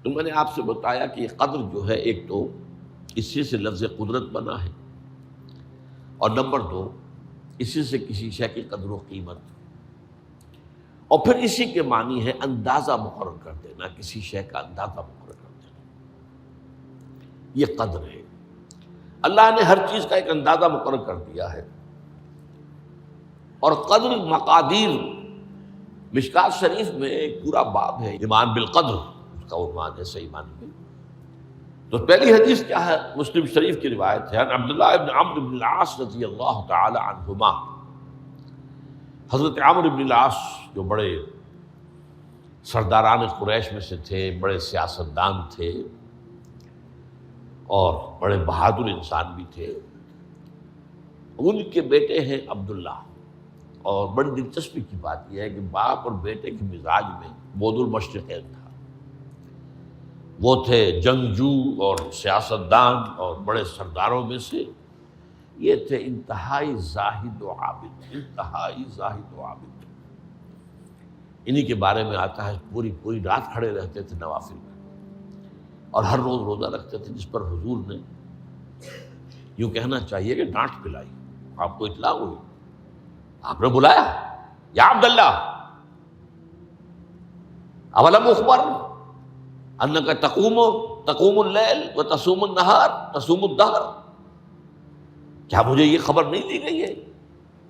تو میں نے آپ سے بتایا کہ یہ قدر جو ہے، ایک تو اسی سے لفظ قدرت بنا ہے، اور نمبر دو اسی سے کسی شے کی قدر و قیمت، اور پھر اسی کے معنی ہے اندازہ مقرر کر دینا، کسی شے کا اندازہ مقرر کر دینا، یہ قدر ہے۔ اللہ نے ہر چیز کا ایک اندازہ مقرر کر دیا ہے، اور قدر مقادیر، مشکات شریف میں ایک پورا باب ہے ایمان بالقدر، اس کا عنوان ہے صحیح معنی میں۔ تو پہلی حدیث کیا ہے؟ مسلم شریف کی روایت ہے، عبداللہ ابن عمرو بن العاص رضی اللہ تعالی عنہما۔ حضرت عمرو بن العاص جو بڑے سرداران قریش میں سے تھے، بڑے سیاستدان تھے اور بڑے بہادر انسان بھی تھے، ان کے بیٹے ہیں عبداللہ۔ اور بڑی دلچسپی کی بات یہ ہے کہ باپ اور بیٹے کے مزاج میں بود المشرقین تھا، وہ تھے جنگجو اور سیاستدان اور بڑے سرداروں میں سے، یہ تھے انتہائی زاہد و عابد، انتہائی زاہد و عابد۔ انہی کے بارے میں آتا ہے پوری رات کھڑے رہتے تھے نوافل میں، اور ہر روز روزہ رکھتے تھے، جس پر حضور نے یوں کہنا چاہیے کہ ڈانٹ پلائی۔ آپ کو اطلاع ہوئی، آپ نے بلایا، یا عبداللہ اولم اخبر انک تقوم اللیل و تصوم النہار تصوم الدہر، کیا مجھے یہ خبر نہیں دی گئی ہے؟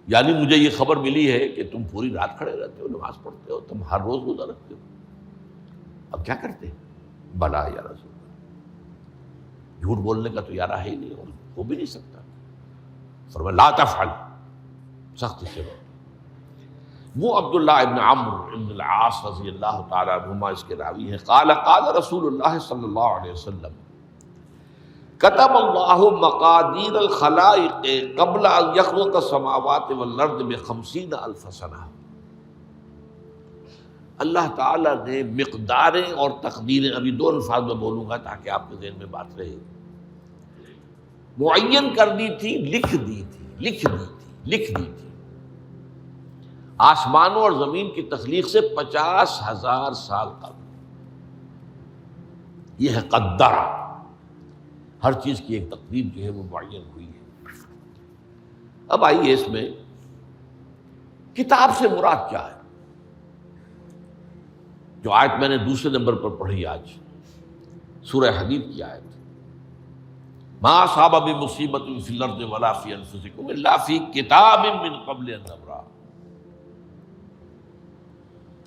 یعنی مجھے یہ خبر ملی ہے کہ تم پوری رات کھڑے رہتے ہو، نماز پڑھتے ہو، تم ہر روز روزہ رکھتے ہو، اب کیا کرتے؟ بلا یا رسول اللہ، جھوٹ بولنے کا تو ارادہ ہے ہی نہیں، اور ہو بھی نہیں سکتا۔ فرمایا لا تفعل، سخت سے بات۔ وہ عبداللہ ابن عمرو ابن العاص رضی اللہ تعالیٰ عنہما اس کے راوی ہیں، قال رسول اللہ صلی اللہ علیہ وسلم کتب اللہ مقادیر الخلائق قبل ان یخلق السماوات والارض ب50,000 سنہ۔ اللہ تعالیٰ نے مقداریں اور تقدیریں، ابھی دو الفاظ میں بولوں گا تاکہ آپ کے ذہن میں بات رہے، معین کر دی تھی، لکھ دی تھی آسمانوں اور زمین کی تخلیق سے 50,000 سال قبل۔ یہ ہے قدر، ہر چیز کی ایک تقدیر جو ہے وہ معین ہوئی ہے۔ اب آئیے اس میں کتاب سے مراد کیا ہے؟ جو آیت میں نے دوسرے نمبر پر پڑھی آج، سورہ حدید کی آیت، ما اصاب بمصیبۃ فی الارض ولا فی انفسکم الا فی کتاب من قبل ان نبرأ۔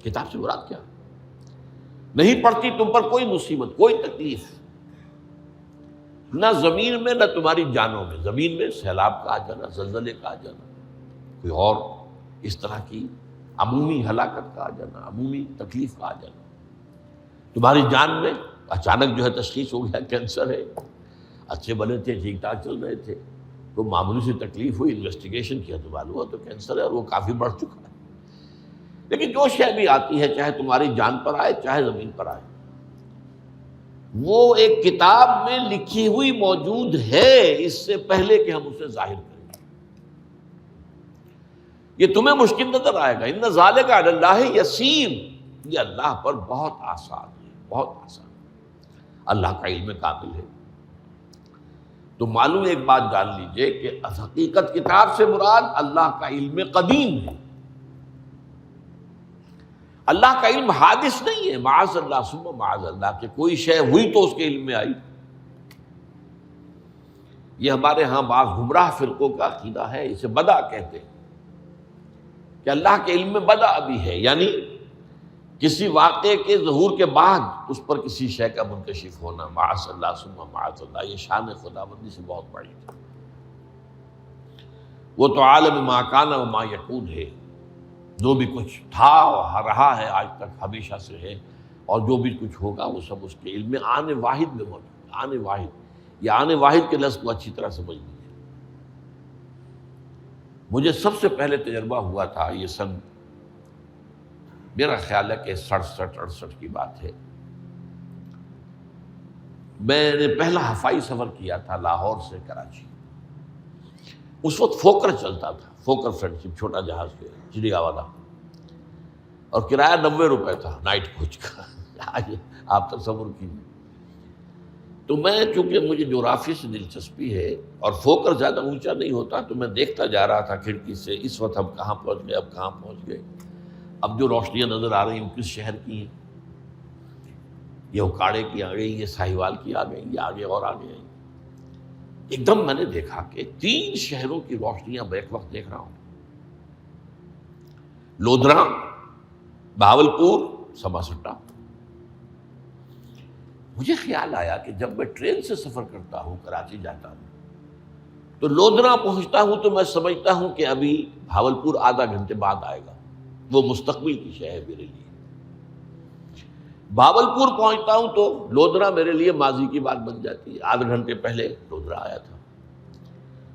کتاب سے مراد کیا؟ نہیں پڑتی تم پر کوئی مصیبت، کوئی تکلیف، نہ زمین میں نہ تمہاری جانوں میں، زمین میں سیلاب کا آ جانا، زلزلے کا آ جانا، کوئی اور اس طرح کی عمومی ہلاکت کا آ جانا، عمومی تکلیف کا آ جانا، تمہاری جان میں اچانک جو ہے تشخیص ہو گیا کینسر ہے، اچھے بنے تھے، ٹھیک ٹھاک چل رہے تھے، کوئی معمولی سی تکلیف ہوئی، انویسٹیگیشن کیا تو معلوم ہوا تو کینسر ہے، اور وہ کافی بڑھ چکا ہے۔ لیکن جو شے بھی آتی ہے، چاہے تمہاری جان پر آئے چاہے زمین پر آئے، وہ ایک کتاب میں لکھی ہوئی موجود ہے، اس سے پہلے کہ ہم اسے ظاہر کریں۔ یہ تمہیں مشکل نظر آئے گا، ان ذالک علی اللہ یسیر، یہ اللہ پر بہت آسان ہے، بہت آسان۔ اللہ کا علم کامل ہے۔ تو معلوم ایک بات جان لیجئے کہ حقیقت کتاب سے مراد اللہ کا علم قدیم ہے۔ اللہ کا علم حادث نہیں ہے، معاذ اللہ ثم معاذ اللہ، کہ کوئی شے ہوئی تو اس کے علم میں آئی۔ یہ ہمارے ہاں بعض گمراہ فرقوں کا عقیدہ ہے، اسے بدع کہتے ہیں، کہ اللہ کے علم میں بدع بھی ہے، یعنی کسی واقعے کے ظہور کے بعد اس پر کسی شے کا منکشف ہونا، معاذ اللہ ثم معاذ اللہ۔ یہ شان خداوندی سے بہت بڑی ہے۔ وہ تو عالم ما کان و ما یکون ہے، جو بھی کچھ تھا اور رہا ہے آج تک ہمیشہ سے ہے، اور جو بھی کچھ ہوگا وہ سب اس کے علم میں آنے واحد میں موجود ہے۔ آنے واحد، یہ آنے واحد کے لفظ کو اچھی طرح سمجھ لیجیے۔ مجھے سب سے پہلے تجربہ ہوا تھا، یہ سن میرا خیال ہے کہ 67-68 کی بات ہے، میں نے پہلا ہفائی سفر کیا تھا لاہور سے کراچی۔ اس وقت فوکر چلتا تھا، فوکر فرینڈشپ، چھوٹا جہاز چڑیا والا، اور کرایہ 90 روپے تھا نائٹ کوچ کا۔ آج آپ تصور کیجیے. تو میں چونکہ مجھے جغرافی سے دلچسپی ہے اور فوکر زیادہ اونچا نہیں ہوتا، تو میں دیکھتا جا رہا تھا کھڑکی سے، اس وقت ہم کہاں پہنچ گئے، اب کہاں پہنچ گئے. اب جو روشنیاں نظر آ رہی ہیں کس شہر کی ہیں؟ یہ اکاڑے کی آ گئی، یہ ساہیوال کی آ گئی، یہ آگے اور آگے آئی. ایک دم میں نے دیکھا کہ 3 شہروں کی روشنیاں میں ایک وقت دیکھ رہا ہوں. لودھرا، بہاولپور، سماسٹا. مجھے خیال آیا کہ جب میں ٹرین سے سفر کرتا ہوں، کراچی جاتا ہوں، تو لودھرا پہنچتا ہوں تو میں سمجھتا ہوں کہ ابھی بہاولپور آدھا گھنٹے بعد آئے گا. وہ مستقبل کی شے ہے میرے لیے. بہاولپور پہنچتا ہوں تو لودھرا میرے لیے ماضی کی بات بن جاتی ہے. آدھے گھنٹے پہلے لودھرا آیا تھا،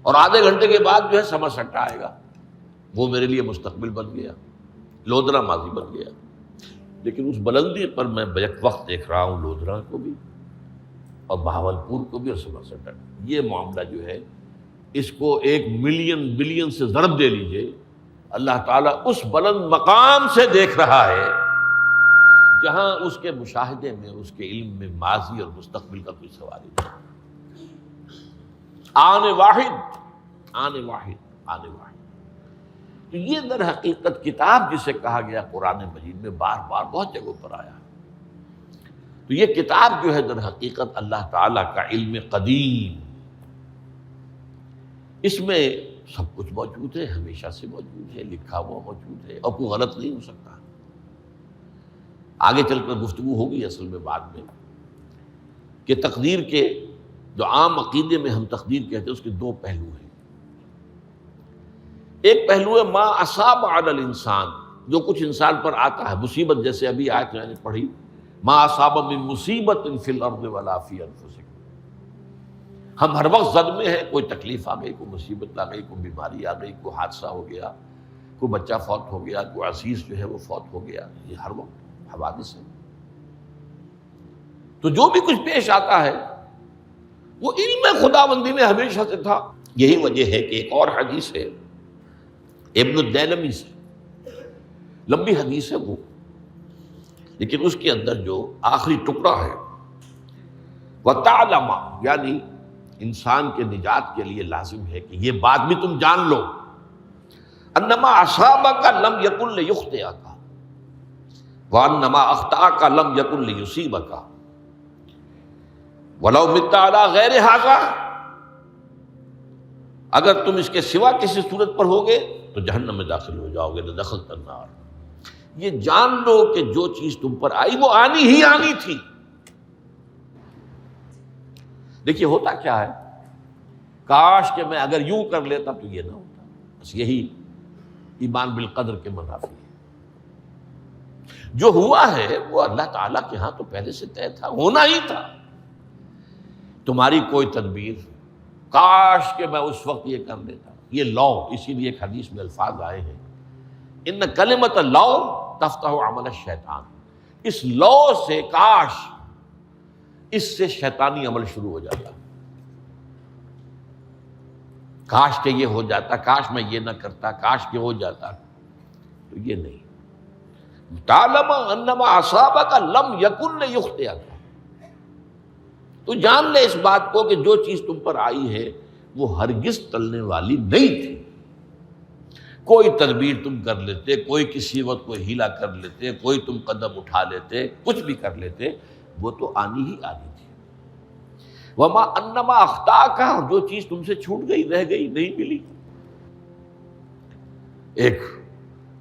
اور آدھے گھنٹے کے بعد جو ہے سماسٹا آئے گا. وہ میرے لیے مستقبل بن گیا، لودھرا ماضی بن گیا. لیکن اس بلندی پر میں بیک وقت دیکھ رہا ہوں لودھرا کو بھی اور بہاولپور کو بھی اور سماسٹا. یہ معاملہ جو ہے اس کو 1 ملین بلین سے ضرب دے لیجئے. اللہ تعالیٰ اس بلند مقام سے دیکھ رہا ہے جہاں اس کے مشاہدے میں، اس کے علم میں ماضی اور مستقبل کا کوئی سوال ہی نہیں. آنے واحد، آنے واحد، آنے واحد. تو یہ در حقیقت کتاب جسے کہا گیا قرآن مجید میں بار بار بہت جگہوں پر آیا. تو یہ کتاب جو ہے در حقیقت اللہ تعالیٰ کا علم قدیم، اس میں سب کچھ موجود ہے، ہمیشہ سے موجود ہے، لکھا ہوا موجود ہے، اور کوئی غلط نہیں ہو سکتا. آگے چل کر گفتگو ہوگی اصل میں بعد میں کہ تقدیر کے جو عام عقیدے میں ہم تقدیر کہتے ہیں اس کے 2 پہلو ہیں. ایک پہلو ہے ما اصاب علی الانسان، جو کچھ انسان پر آتا ہے مصیبت، جیسے ابھی آیت میں نے پڑھی ما اصاب من مصیبت فی الارض ولا فی انفسکم. ہم ہر وقت زد میں ہیں، کوئی تکلیف آ گئی، کوئی مصیبت آ گئی، کوئی بیماری آ گئی، کوئی حادثہ ہو گیا، کوئی بچہ فوت ہو گیا، کوئی عزیز جو ہے وہ فوت ہو گیا. یہ ہر وقت حوادث ہے. تو جو بھی کچھ پیش آتا ہے وہ علم خداوندی میں ہمیشہ سے تھا. یہی وجہ ہے کہ ایک اور حدیث ہے ابن الدیلمی سے، لمبی حدیث ہے وہ، لیکن اس کے اندر جو آخری ٹکڑا ہے وَتَعْلَمَ، یعنی انسان کے نجات کے لیے لازم ہے کہ یہ بات بھی تم جان لو انما اصابک لم یکن لیخطئک وانما اخطأک لم یکن لیصیبک ولو مت علی غیر ھذا. اگر تم اس کے سوا کسی صورت پر ہوگے تو جہنم میں داخل ہو جاؤ گے، دخلت النار. یہ جان لو کہ جو چیز تم پر آئی وہ آنی ہی آنی تھی. دیکھیے ہوتا کیا ہے، کاش کہ میں اگر یوں کر لیتا تو یہ نہ ہوتا. بس یہی ایمان بالقدر کے منافی ہے. جو ہوا ہے وہ اللہ تعالیٰ کے ہاں تو پہلے سے طے تھا، ہونا ہی تھا. تمہاری کوئی تدبیر، کاش کہ میں اس وقت یہ کر لیتا. یہ لو، اسی لیے ایک حدیث میں الفاظ آئے ہیں ان کلمۃ لو تفتح عمل الشیطان. اس لو سے، کاش، اس سے شیطانی عمل شروع ہو جاتا. کاش کہ یہ ہو جاتا، کاش میں یہ نہ کرتا، کاش کہ ہو جاتا. تو یہ نہیں. تعلم انما اصابک لم یکن لیخطئک. تو جان لے اس بات کو کہ جو چیز تم پر آئی ہے وہ ہرگز ٹلنے والی نہیں تھی. کوئی تدبیر تم کر لیتے، کوئی کسی وقت کوئی ہیلا کر لیتے، کوئی تم قدم اٹھا لیتے، کچھ بھی کر لیتے، وہ تو آنی ہی آنی تھی. وما انما اخطاک، جو چیز تم سے چھوٹ گئی، رہ گئی، نہیں ملی. ایک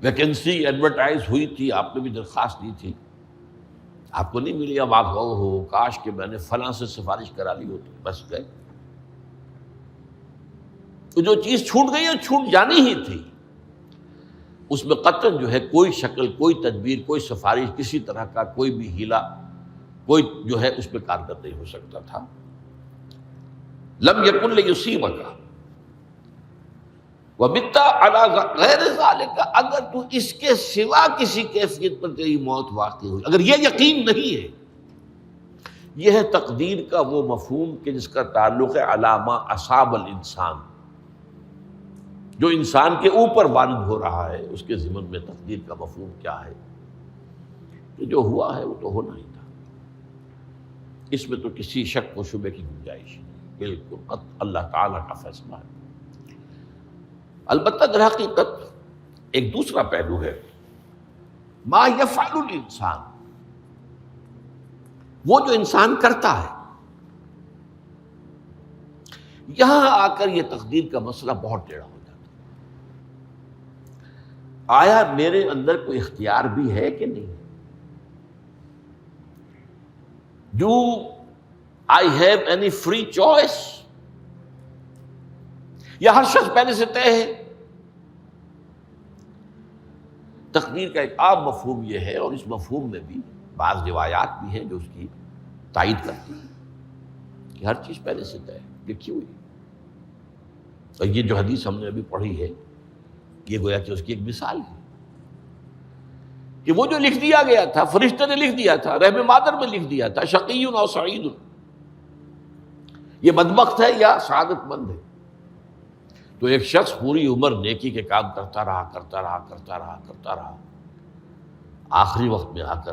ویکنسی ایڈورٹائز ہوئی تھی، آپ نے بھی درخواست دی تھی، آپ کو نہیں ملی. اب آپ ہو کاش کہ میں نے فلاں سے سفارش کرا لی ہوتی. بس گئے. تو جو چیز چھوٹ گئی وہ چھوٹ جانی ہی تھی. اس میں قطعاً جو ہے کوئی شکل، کوئی تدبیر، کوئی سفارش، کسی طرح کا کوئی بھی ہیلا، کوئی جو ہے اس پہ کارگر نہیں ہو سکتا تھا. لم یکن لیصیبک ومت علی غیر ذالک. اگر تو اس کے سوا کسی کیفیت پر تیری موت واقع ہوئی، اگر یہ یقین نہیں ہے، یہ ہے تقدیر کا وہ مفہوم کہ جس کا تعلق ہے علامہ اصاب الانسان، جو انسان کے اوپر وارد ہو رہا ہے. اس کے ضمن میں تقدیر کا مفہوم کیا ہے؟ کہ جو ہوا ہے وہ تو ہونا ہی تھا، اس میں تو کسی شک و شبے کی گنجائش نہیں، بالکل قط اللہ تعالیٰ کا فیصلہ ہے۔ البتہ در حقیقت ایک دوسرا پہلو ہے، ما یفعل الانسان، وہ جو انسان کرتا ہے۔ یہاں آ کر یہ تقدیر کا مسئلہ بہت ٹیڑھا ہو جاتا ہے۔ آیا میرے اندر کوئی اختیار بھی ہے کہ نہیں؟ Do I have any free choice؟ یا ہر شخص پہلے سے طے ہے؟ تقدیر کا ایک عام مفہوم یہ ہے، اور اس مفہوم میں بھی بعض روایات بھی ہیں جو اس کی تائید کرتی ہیں کہ ہر چیز پہلے سے طے ہے، لکھی ہوئی۔ اور یہ جو حدیث ہم نے ابھی پڑھی ہے یہ گویا کہ اس کی ایک مثال ہے کہ وہ جو لکھ دیا گیا تھا، فرشتے نے لکھ دیا تھا، رحم مادر میں لکھ دیا تھا، شقی او سعید، یہ بدبخت ہے یا سعادت مند ہے۔ تو ایک شخص پوری عمر نیکی کے کام کرتا رہا، آخری وقت میں آ کر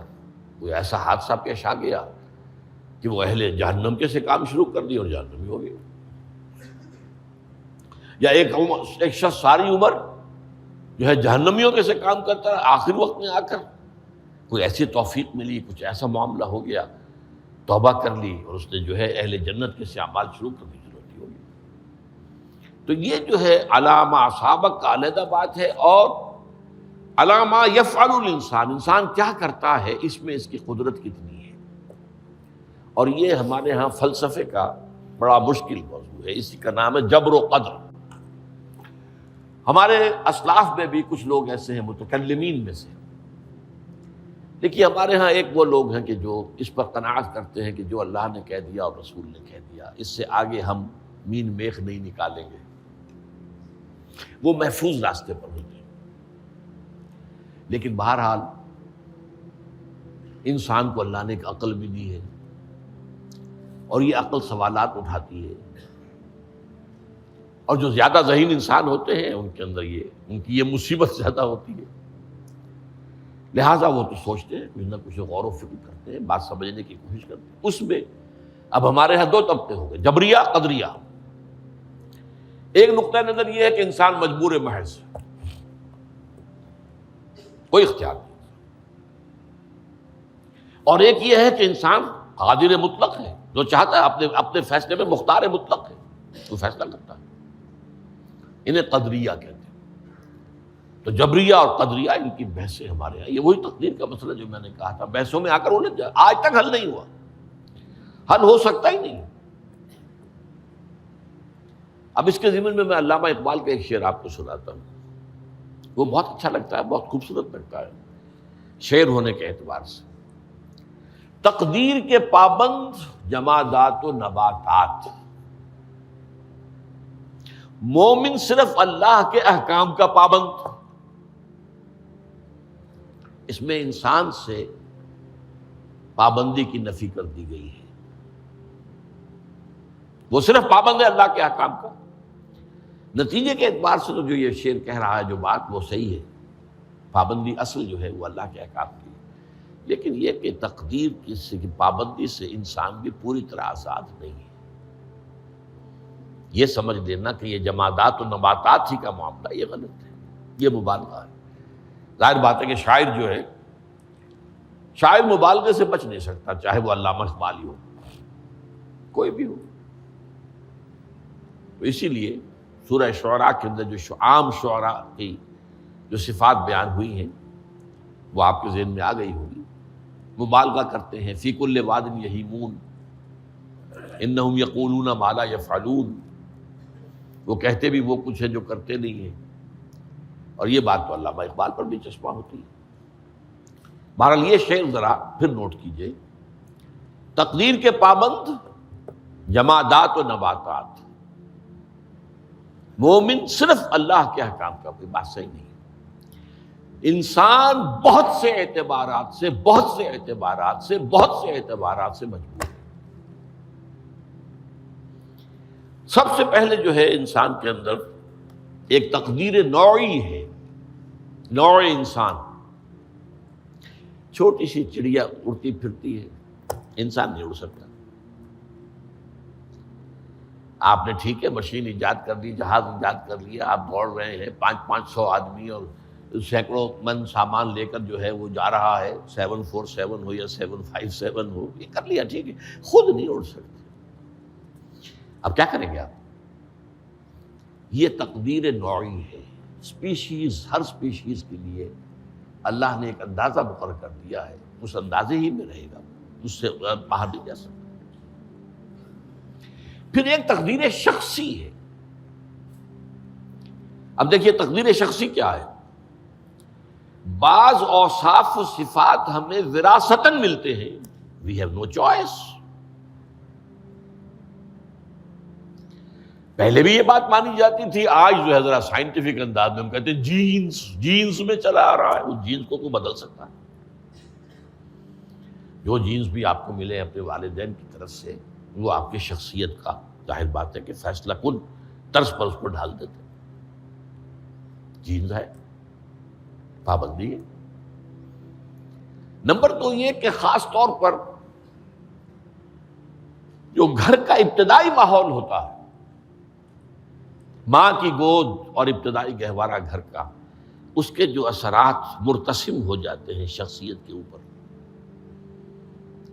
کوئی ایسا حادثہ پیش آ گیا کہ وہ اہل جہنم کے سے کام شروع کر دیا اور جہنمی ہو گیا۔ یا ایک شخص ساری عمر جو ہے جہنمیوں کے سے کام کرتا رہا، آخری وقت میں آ کر کوئی ایسی توفیق ملی، کچھ ایسا معاملہ ہو گیا، توبہ کر لی اور اس نے جو ہے اہل جنت کے سے اعمال شروع کرنے کی ضرورت ہوگی۔ تو یہ جو ہے علامہ سابق کا علیحدہ بات ہے، اور علامہ یفعل الانسان، انسان کیا کرتا ہے اس میں اس کی قدرت کتنی ہے۔ اور یہ ہمارے ہاں فلسفے کا بڑا مشکل موضوع ہے، اسی کا نام ہے جبر و قدر۔ ہمارے اسلاف میں بھی کچھ لوگ ایسے ہیں متکلمین میں سے، دیکھیے ہمارے ہاں ایک وہ لوگ ہیں کہ جو اس پر قناعت کرتے ہیں کہ جو اللہ نے کہہ دیا اور رسول نے کہہ دیا، اس سے آگے ہم مین میخ نہیں نکالیں گے، وہ محفوظ راستے پر ہوتے ہیں۔ لیکن بہرحال انسان کو اللہ نے ایک عقل بھی دی ہے، اور یہ عقل سوالات اٹھاتی ہے، اور جو زیادہ ذہین انسان ہوتے ہیں ان کے اندر ان کی یہ مصیبت زیادہ ہوتی ہے، لہٰذا وہ تو سوچتے ہیں، کچھ نہ کچھ غور و فکر کرتے ہیں، بات سمجھنے کی کوشش کرتے ہیں۔ اس میں اب ہمارے ہاں دو طبقے ہو گئے، جبریہ قدریہ۔ ایک نقطہ نظر یہ ہے کہ انسان مجبور محض، کوئی اختیار نہیں، اور ایک یہ ہے کہ انسان قادر مطلق ہے، جو چاہتا ہے اپنے فیصلے میں مختار مطلق ہے، وہ فیصلہ کرتا ہے۔ انہیں قدریہ کہتے ہیں۔ تو جبریہ اور قدریہ ان کی بحثیں ہمارے یہاں، یہ وہی تقدیر کا مسئلہ جو میں نے کہا تھا، بحثوں میں آ کر الجھ جائے، آج تک حل نہیں ہوا، حل ہو سکتا ہی نہیں۔ اب اس کے ضمن میں علامہ اقبال کا ایک شعر آپ کو سناتا ہوں، وہ بہت اچھا لگتا ہے، بہت خوبصورت لگتا ہے شعر ہونے کے اعتبار سے۔ تقدیر کے پابند جمادات و نباتات، مومن صرف اللہ کے احکام کا پابند۔ اس میں انسان سے پابندی کی نفی کر دی گئی ہے، وہ صرف پابند ہے اللہ کے احکام کا۔ نتیجے کے اعتبار سے تو جو یہ شعر کہہ رہا ہے جو بات، وہ صحیح ہے، پابندی اصل جو ہے وہ اللہ کے احکام کی ہے، لیکن یہ کہ تقدیر کی پابندی سے انسان بھی پوری طرح آزاد نہیں ہے۔ یہ سمجھ لینا کہ یہ جمادات و نباتات ہی کا معاملہ، یہ غلط ہے، یہ مبالغہ ہے۔ ظاہر بات ہے کہ شاعر جو ہے، شاعر مبالغے سے بچ نہیں سکتا، چاہے وہ علامہ اقبال ہو، کوئی بھی ہو۔ تو اسی لیے سورہ شعراء کے اندر جو عام شعراء کی جو صفات بیان ہوئی ہیں وہ آپ کے ذہن میں آ گئی ہوگی۔ مبالغہ کرتے ہیں، فی کل واد یہیمون انہم یقولون ما لا یفعلون، وہ کہتے بھی وہ کچھ ہے جو کرتے نہیں ہیں، اور یہ بات تو علامہ اقبال پر بھی چشمہ ہوتی ہے۔ بہرحال یہ شعر ذرا پھر نوٹ کیجئے، تقدیر کے پابند جمادات و نباتات، مومن صرف اللہ کے احکام کا، کوئی بات صحیح نہیں ہے۔ انسان بہت سے اعتبارات سے مجبور ہے۔ سب سے پہلے جو ہے انسان کے اندر ایک تقدیر نوعی ہے، نوع انسان، چھوٹی سی چڑیا اڑتی پھرتی ہے، انسان نہیں اڑ سکتا۔ آپ نے ٹھیک ہے مشین ایجاد کر دی، جہاز ایجاد کر لیا، آپ دوڑ رہے ہیں 500 آدمی اور سینکڑوں من سامان لے کر جو ہے وہ جا رہا ہے، 747 ہو یا 757 ہو، یہ کر لیا ٹھیک ہے، خود نہیں اڑ سکتے۔ اب کیا کریں گے آپ؟ یہ تقدیر نوعی ہے، اسپیشیز، ہر اسپیشیز کے لیے اللہ نے ایک اندازہ مقرر کر دیا ہے، اس اندازے ہی میں رہے گا، اس سے باہر نہیں جا سکتا۔ پھر ایک تقدیر شخصی ہے۔ اب دیکھیے تقدیر شخصی کیا ہے؟ بعض اوصاف و صفات ہمیں وراثتاً ملتے ہیں، وی ہیو نو چوائس۔ پہلے بھی یہ بات مانی جاتی تھی، آج جو ہے ذرا سائنٹیفک انداز میں ہم کہتے ہیں جینز میں چلا آ رہا ہے، اس جینز کو کوئی بدل سکتا ہے؟ جو جینز بھی آپ کو ملے اپنے والدین کی طرف سے، وہ آپ کی شخصیت کا ظاہر بات ہے کہ فیصلہ کن طرز پر اس کو ڈھال دیتے ہیں۔ جینز ہے، پابندی ہے۔ نمبر دو یہ کہ خاص طور پر جو گھر کا ابتدائی ماحول ہوتا ہے، ماں کی گود اور ابتدائی گہوارہ گھر کا، اس کے جو اثرات مرتسم ہو جاتے ہیں شخصیت کے اوپر،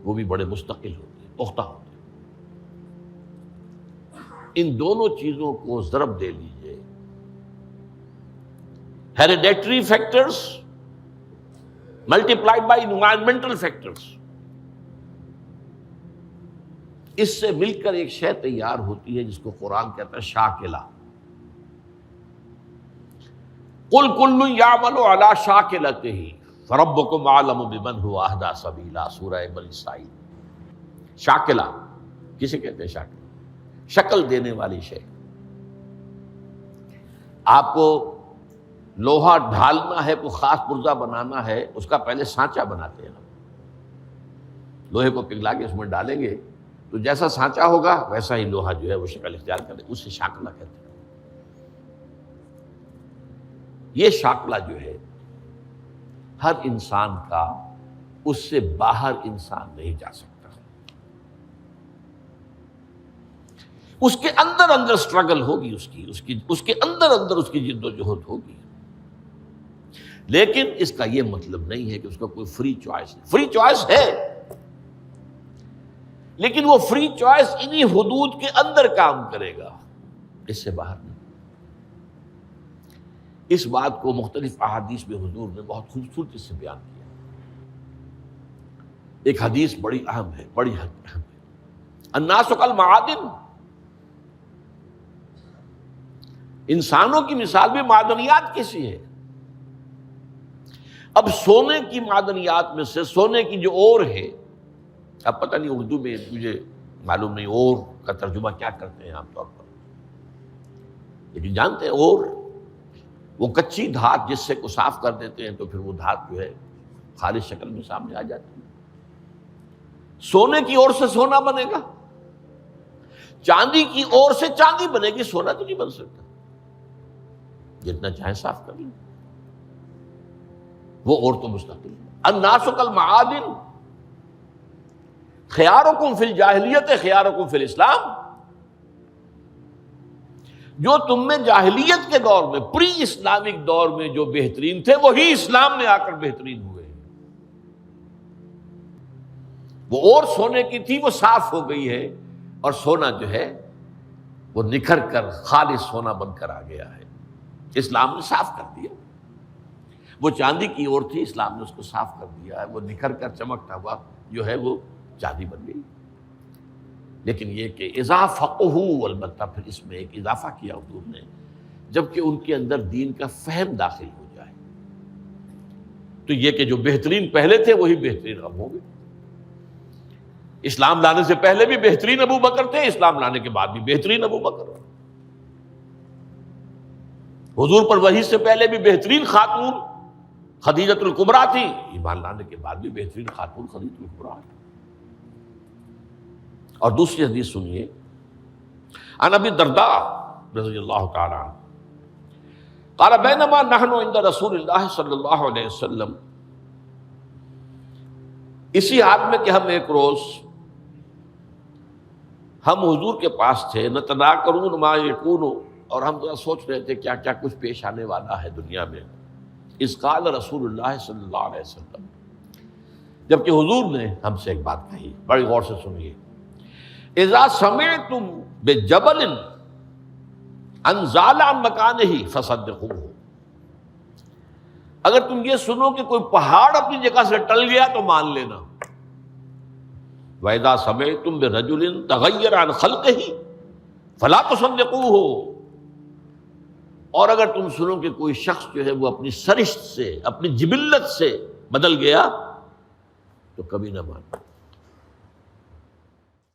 وہ بھی بڑے مستقل ہوتے ہیں، پختہ ہوتے ہیں۔ ان دونوں چیزوں کو ضرب دے لیجئے، hereditary factors multiplied by environmental factors, اس سے مل کر ایک شے تیار ہوتی ہے جس کو قرآن کہتا ہے شاکلہ۔ قُلْ كُلٌّ يَعْمَلُ عَلَىٰ شَاكِلَتِهِ فَرَبُّكُمْ أَعْلَمُ بِمَنْ هُوَ أَهْدَىٰ سَبِيلًا، سورہ بنی اسرائیل۔ شاکلہ کسے کہتے ہیں؟ شاکلہ شکل دینے والی شے۔ آپ کو لوہا ڈھالنا ہے، کوئی خاص پرزہ بنانا ہے، اس کا پہلے سانچہ بناتے ہیں ہم، لوہے کو پگھلا کے اس میں ڈالیں گے تو جیسا سانچہ ہوگا ویسا ہی لوہا جو ہے وہ شکل اختیار کرے، اسے شاکلہ کہتے ہیں۔ یہ شاکلہ جو ہے ہر انسان کا، اس سے باہر انسان نہیں جا سکتا، اس کے اندر اسٹرگل ہوگی، اس کے اندر اس کی جد و جہد ہوگی، لیکن اس کا یہ مطلب نہیں ہے کہ اس کا کوئی فری چوائس ہے۔ فری چوائس ہے، لیکن وہ فری چوائس انہی حدود کے اندر کام کرے گا، اس سے باہر نہیں۔ اس بات کو مختلف احادیث میں حضور نے بہت خوبصورتی سے بیان کیا۔ ایک حدیث بڑی اہم ہے، بڑی اہم ہے، الناس کالمعادن، انسانوں کی مثال بھی معدنیات کیسی ہے۔ اب سونے کی معدنیات میں سے سونے کی جو اور ہے، اب پتہ نہیں اردو میں مجھے معلوم نہیں اور کا ترجمہ کیا کرتے ہیں عام طور پر، لیکن جانتے ہیں اور وہ کچی دھات جس سے کو صاف کر دیتے ہیں تو پھر وہ دھات جو ہے خالص شکل میں سامنے آ جاتی ہے۔ سونے کی اور سے سونا بنے گا، چاندی کی اور سے چاندی بنے گی، سونا تو نہیں بن سکتا، جتنا چاہے صاف کر لیں، وہ اور تو مستقل ہے۔ الناس کالمعادن خیارکم فی الجاہلیت خیارکم فی الاسلام، جو تم میں جاہلیت کے دور میں، پری اسلامک دور میں جو بہترین تھے، وہی اسلام میں آ کر بہترین ہوئے۔ وہ اور سونے کی تھی، وہ صاف ہو گئی ہے، اور سونا جو ہے وہ نکھر کر خالص سونا بن کر آ گیا ہے، اسلام نے صاف کر دیا۔ وہ چاندی کی اور تھی، اسلام نے اس کو صاف کر دیا ہے، وہ نکھر کر چمکتا ہوا جو ہے وہ چاندی بن گئی۔ لیکن یہ کہ اذا فقہوا، البتہ پھر اس میں ایک اضافہ کیا حضور نے، جبکہ ان کے اندر دین کا فہم داخل ہو جائے تو یہ کہ جو بہترین پہلے تھے وہی بہترین اب ہوں گے۔ اسلام لانے سے پہلے بھی بہترین ابو بکر تھے، اسلام لانے کے بعد بھی بہترین ابو بکر۔ حضور پر وحی سے پہلے بھی بہترین خاتون خدیجۃ الکبریٰ تھی، ایمان لانے کے بعد بھی بہترین خاتون خدیجۃ الکبریٰ۔ اور دوسری حدیث سنیے، عن ابی الدرداء رضی اللہ تعالی عنہ قال بینما نحن عند رسول اللہ صلی اللہ علیہ وسلم اسی حال میں کہ ہم ایک روز ہم حضور کے پاس تھے، نتناکرون ما یکون، اور ہم ذرا سوچ رہے تھے کیا کیا کچھ پیش آنے والا ہے دنیا میں۔ اذ قال رسول اللہ صلی اللہ علیہ وسلم، جبکہ حضور نے ہم سے ایک بات کہی، بڑی غور سے سنیے، اذا سمعتم بجبل ان زال عن مکانہ فصدقوہ، اگر تم یہ سنو کہ کوئی پہاڑ اپنی جگہ سے ٹل گیا تو مان لینا۔ وَإِذَا سَمِعْتُم بِرَجُلٍ تَغَيَّرَ عَنْ خَلْقِهِ فَلَا تُصَدِّقُوهُ، اور اگر تم سنو کہ کوئی شخص جو ہے وہ اپنی سرشت سے، اپنی جبلت سے بدل گیا تو کبھی نہ مانو۔